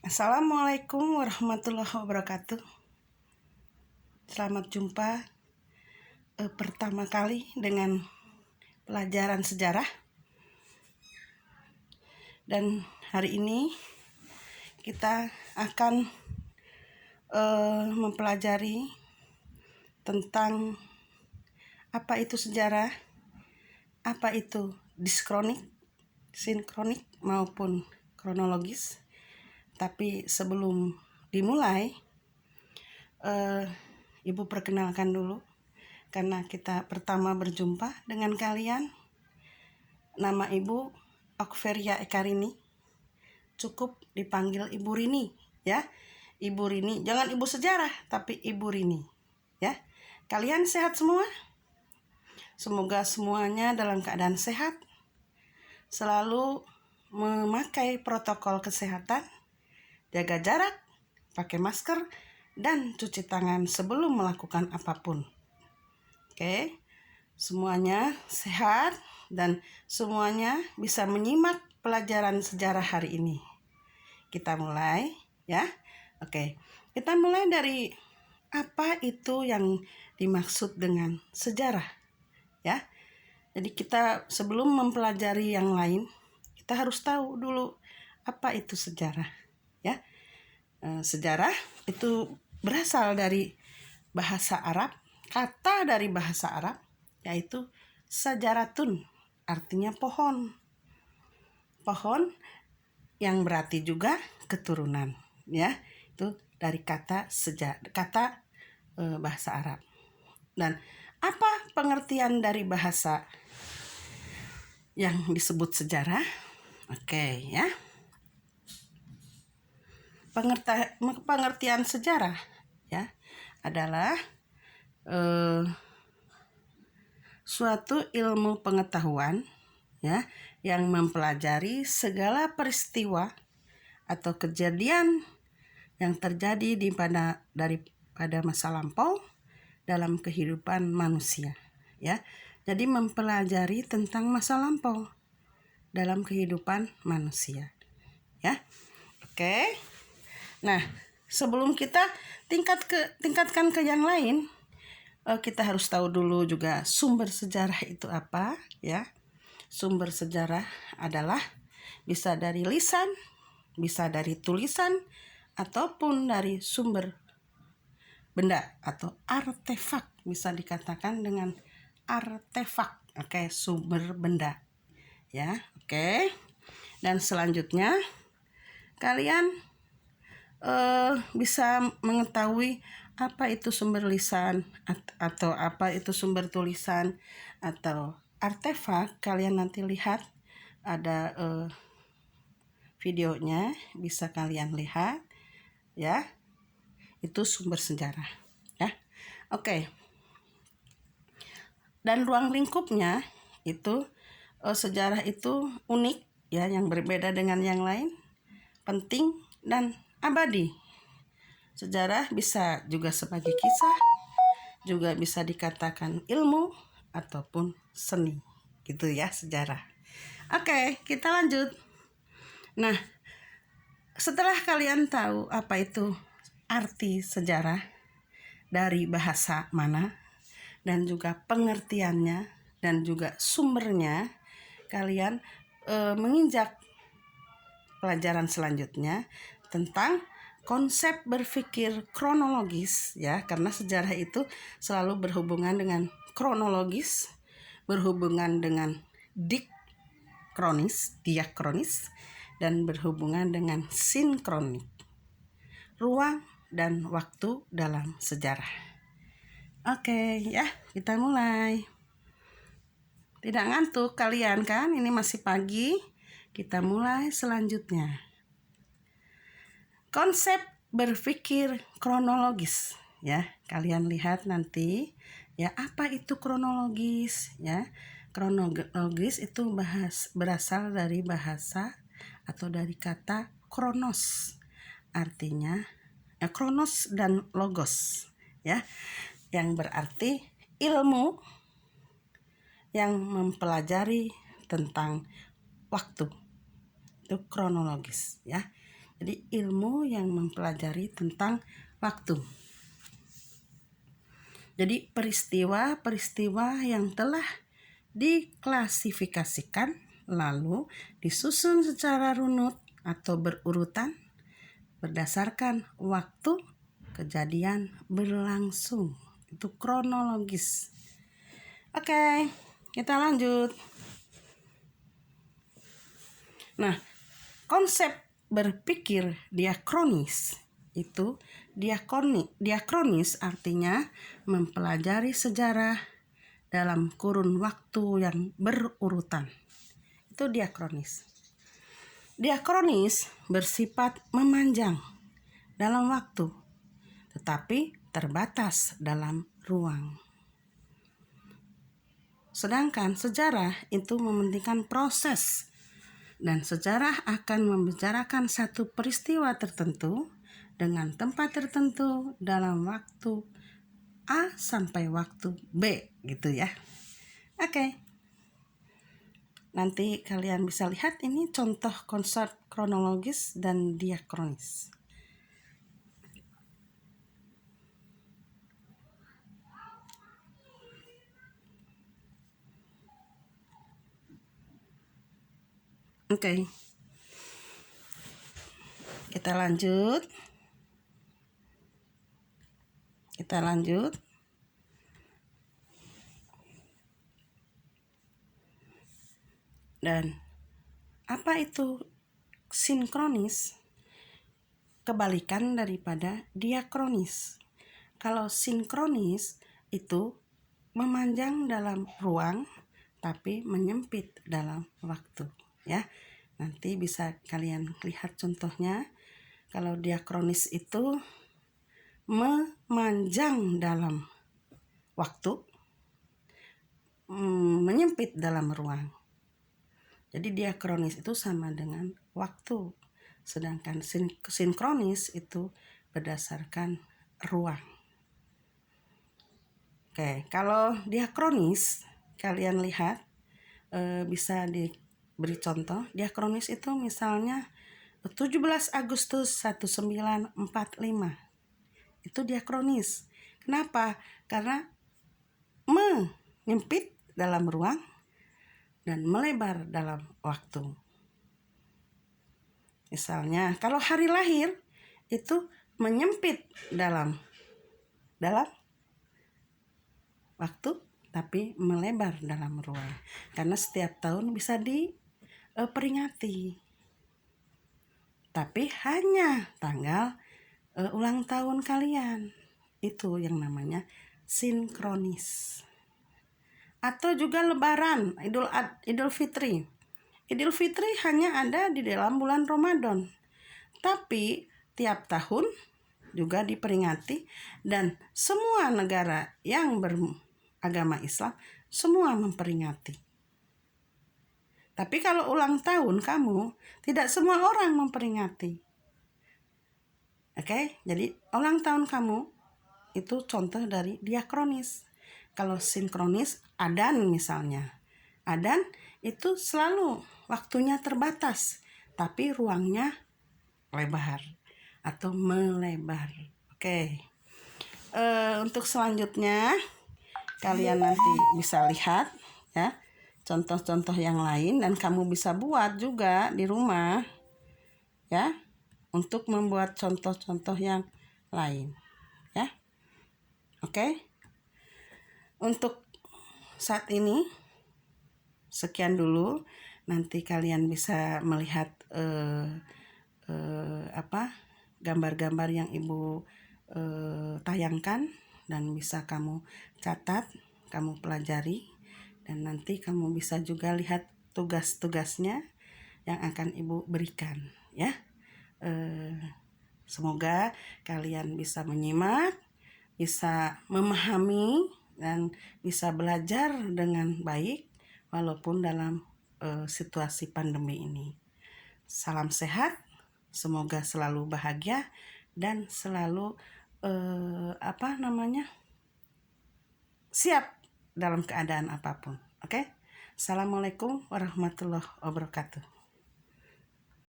Assalamualaikum warahmatullahi wabarakatuh. Selamat jumpa pertama kali dengan pelajaran sejarah. Dan hari ini kita akan mempelajari tentang apa itu sejarah, apa itu diskronik, sinkronik maupun kronologis. Tapi sebelum dimulai, Ibu perkenalkan dulu, karena kita pertama berjumpa dengan kalian. Nama Ibu Okveria Ekarini, cukup dipanggil Ibu Rini ya. Ibu Rini, jangan Ibu Sejarah, tapi Ibu Rini ya. Kalian sehat semua? Semoga semuanya dalam keadaan sehat, selalu memakai protokol kesehatan, jaga jarak, pakai masker, dan cuci tangan sebelum melakukan apapun. Oke, semuanya sehat dan semuanya bisa menyimak pelajaran sejarah hari ini. Kita mulai ya. Oke, kita mulai dari apa itu yang dimaksud dengan sejarah ya. Jadi kita sebelum mempelajari yang lain, kita harus tahu dulu apa itu sejarah ya. Sejarah itu berasal dari bahasa Arab, kata dari bahasa Arab yaitu sajaratun, artinya pohon. Pohon yang berarti juga keturunan ya. Itu dari kata bahasa Arab. Dan apa pengertian dari bahasa yang disebut sejarah? Oke ya. Pengertian sejarah ya adalah suatu ilmu pengetahuan ya yang mempelajari segala peristiwa atau kejadian yang terjadi pada masa lampau dalam kehidupan manusia ya. Jadi mempelajari tentang masa lampau dalam kehidupan manusia ya. Oke. Nah, sebelum kita tingkatkan ke yang lain, kita harus tahu dulu juga sumber sejarah itu apa ya. Sumber sejarah adalah bisa dari lisan, bisa dari tulisan, ataupun dari sumber benda atau artefak. Bisa dikatakan dengan artefak. Oke, sumber benda ya. Oke. Dan selanjutnya kalian bisa mengetahui apa itu sumber lisan atau apa itu sumber tulisan atau artefak. Kalian nanti lihat ada videonya, bisa kalian lihat ya. Itu sumber sejarah ya. Oke. Dan ruang lingkupnya itu sejarah itu unik ya, yang berbeda dengan yang lain, penting dan abadi. Sejarah bisa juga sebagai kisah, juga bisa dikatakan ilmu ataupun seni gitu ya sejarah. Oke, kita lanjut. Nah, setelah kalian tahu apa itu arti sejarah, dari bahasa mana, dan juga pengertiannya dan juga sumbernya, kalian menginjak pelajaran selanjutnya tentang konsep berpikir kronologis ya, karena sejarah itu selalu berhubungan dengan kronologis, berhubungan dengan diakronis, dan berhubungan dengan sinkronik, ruang dan waktu dalam sejarah. Oke ya, kita mulai. Tidak ngantuk kalian kan? Ini masih pagi. Kita mulai selanjutnya. Konsep berpikir kronologis ya. Kalian lihat nanti ya, apa itu kronologis ya. Kronologis itu berasal dari bahasa atau dari kata kronos. Artinya kronos dan logos ya, yang berarti ilmu yang mempelajari tentang waktu. Itu kronologis ya. Jadi ilmu yang mempelajari tentang waktu. Jadi peristiwa-peristiwa yang telah diklasifikasikan lalu disusun secara runut atau berurutan berdasarkan waktu kejadian berlangsung. Itu kronologis. Oke, kita lanjut. Nah, konsep berpikir diakronis itu diakronis artinya mempelajari sejarah dalam kurun waktu yang berurutan. Itu diakronis. Diakronis bersifat memanjang dalam waktu, tetapi terbatas dalam ruang. Sedangkan sejarah itu mementingkan proses, dan sejarah akan membicarakan satu peristiwa tertentu dengan tempat tertentu dalam waktu A sampai waktu B gitu ya. Oke. Nanti kalian bisa lihat ini contoh konsep kronologis dan diakronis. Oke. Kita lanjut. Dan apa itu sinkronis? Kebalikan daripada diakronis. Kalau sinkronis itu memanjang dalam ruang tapi menyempit dalam waktu ya. Nanti bisa kalian lihat contohnya. Kalau diakronis itu memanjang dalam waktu, menyempit dalam ruang. Jadi diakronis itu sama dengan waktu, sedangkan sinkronis itu berdasarkan ruang. Oke, kalau diakronis kalian lihat bisa diberi contoh. Diakronis itu misalnya 17 Agustus 1945. Itu diakronis. Kenapa? Karena menyempit dalam ruang dan melebar dalam waktu. Misalnya kalau hari lahir itu menyempit dalam waktu tapi melebar dalam ruang. Karena setiap tahun bisa diperingati. Tapi hanya tanggal ulang tahun kalian. Itu yang namanya sinkronis. Atau juga lebaran, Idul Fitri. Idul Fitri hanya ada di dalam bulan Ramadan. Tapi tiap tahun juga diperingati dan semua negara yang beragama Islam semua memperingati. Tapi kalau ulang tahun kamu, tidak semua orang memperingati. Oke, jadi ulang tahun kamu itu contoh dari diakronis. Kalau sinkronis, adzan misalnya. Adzan itu selalu waktunya terbatas, tapi ruangnya lebar atau melebar. Oke. Untuk selanjutnya kalian nanti bisa lihat ya contoh-contoh yang lain dan kamu bisa buat juga di rumah ya untuk membuat contoh-contoh yang lain ya. Oke. Untuk saat ini sekian dulu. Nanti kalian bisa melihat gambar-gambar yang Ibu tayangkan dan bisa kamu catat, kamu pelajari, dan nanti kamu bisa juga lihat tugas-tugasnya yang akan Ibu berikan ya. Semoga kalian bisa menyimak, bisa memahami dan bisa belajar dengan baik walaupun dalam situasi pandemi ini. Salam sehat, semoga selalu bahagia dan selalu siap dalam keadaan apapun. Oke? Assalamualaikum warahmatullahi wabarakatuh.